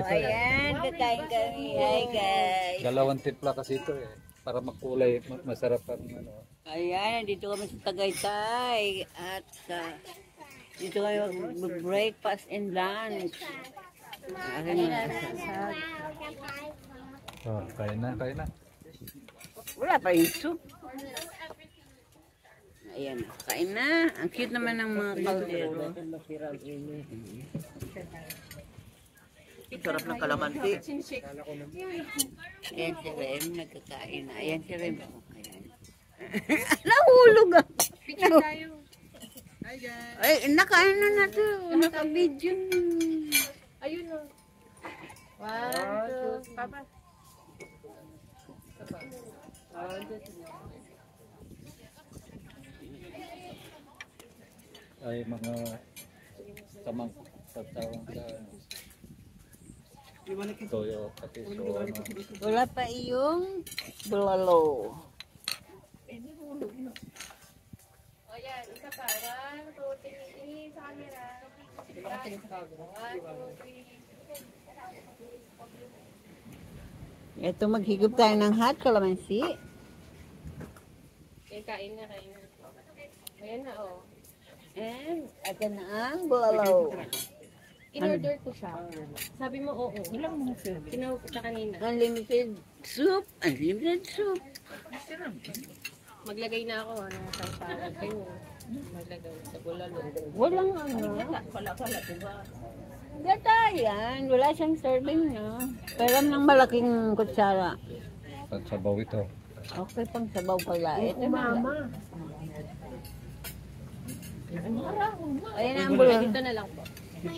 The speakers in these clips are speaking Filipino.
Ayan, kakain kami. Hi guys. Dalawang timpla kasi ito eh. Para makulay, masarap ang ano. Ayan, dito kami sa Tagaytay. At dito kami mag-breakfast and lunch. Aking masasag. Oh, kain na, kain na. Wala pa yung soup. Ayan, kain na. Ang cute naman ng mga kaldero. Sarap ng kalamansi. Ayan si Rem, nagkakain na. Ayan si Rem. Ayan. Nahulog ah. Ay, nakain na natin. Naka-video. Ayun o. 1, 2, Papa. Ay mga tamang tatawang ka. Toyo, pati so ano. Wala pa yung bulalo. O yan, isa pa. 1, 2, 3, sa camera. 1, 2, 3. Ito, maghigop tayo ng hot calamansi. Kain na, kain na. Ayan na, o. And, ito na ang bulalo. In-order ko siya. Sabi mo, oo. Ilang mo siya? Tinawag ko siya kanina. Unlimited soup. Unlimited soup. Maglagay na ako, ano, sa salad. Kayo, maglagay sa bulalo. Walang ano. Wala, diba? Gata yan. Wala siyang serving na. Pero ng malaking kutsara. Sabaw ito. Okay, pang sabaw pala. Ito mama. Ayan ang bulalo. Ito na lang po. Okay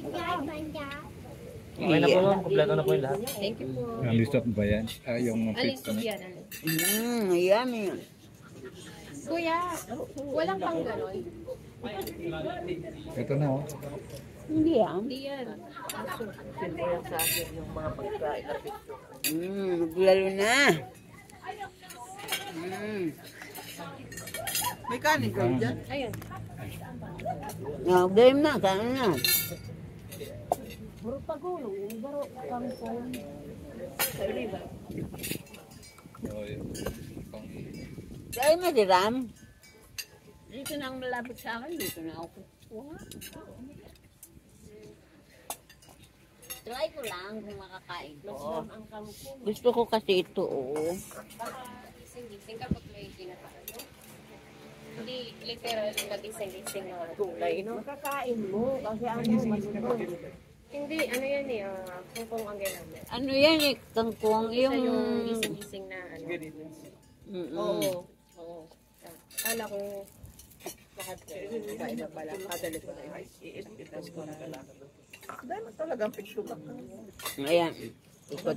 na po, kompleto na po yung lahat. Thank you po. Ang lisap ba yan? Yung Alis pizza ko na. yan. Yummy. Kuya, walang pang ganon. Ito na oh. Hindi yan. Hindi yan. Hindi lang sa akin yung mga pagkain na picture. Maglalo na. May kanin ka dyan? Ayun. Game na. Kain na. Buro pagulong. Buro kangkong. Oh, yun. Dahil madiram. Dito na ang malapit sa akin. Dito na ako kukuha. Try ko lang kung makakain ko. Ang kangkong. Gusto ko kasi ito, oh. Gising-gising kapag may kinakain mo. Hindi literal mag-ising-gising na gulay, no? Makakain mo kasi ano Hindi, ano yan eh, kungkong ang ginamit. Ano yan eh, kangkong. Yung Yung... gising-gising na ano. Oo. Oo. Kala ko lahat iba pala. Kadali ko na yun. i-itas ko na kailangan. Dahil mo talagang picture ka. Ayan. Ikot.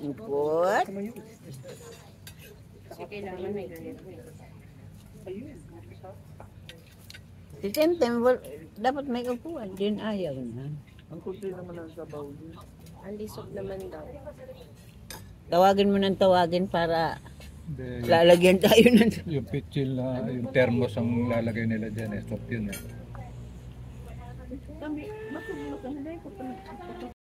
Ikot. Kasi kailangan may ganito eh. At the same time, dapat may upuan. Din ayaw na. Ang kunti naman ang sabaw din. Ang lisog naman daw. Tawagin mo ng tawagin para Hindi, lalagyan tayo ng... yung pitchil na, yung thermos ang lalagay nila dyan eh. Soft yun eh. Kami, matulog ka na ko.